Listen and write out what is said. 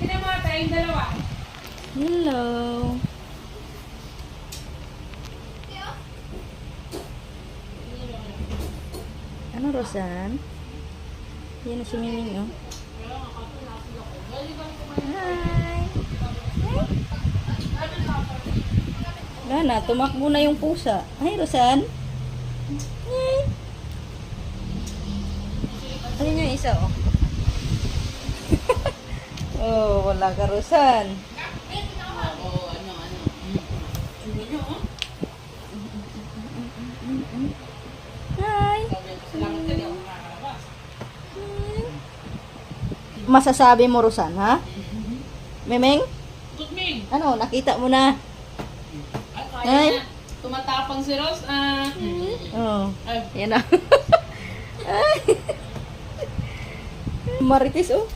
Tingnan mo tayong dalawa. Hello. Ano, Rosan? Yan na si Miming, oh. Hi! Gana, tumakbo na yung pusa. Hi, Rosan. Hi! Ayun yung isa, oh. Oh, wala ka, Rosan. Hi! Masasabi mo, Rosan, ha? Memeng? Tutming. Ano, nakita mo na? Ay, kaya na. Tumatapang si Rose. Oh, Ay. yan na. Marites, oh.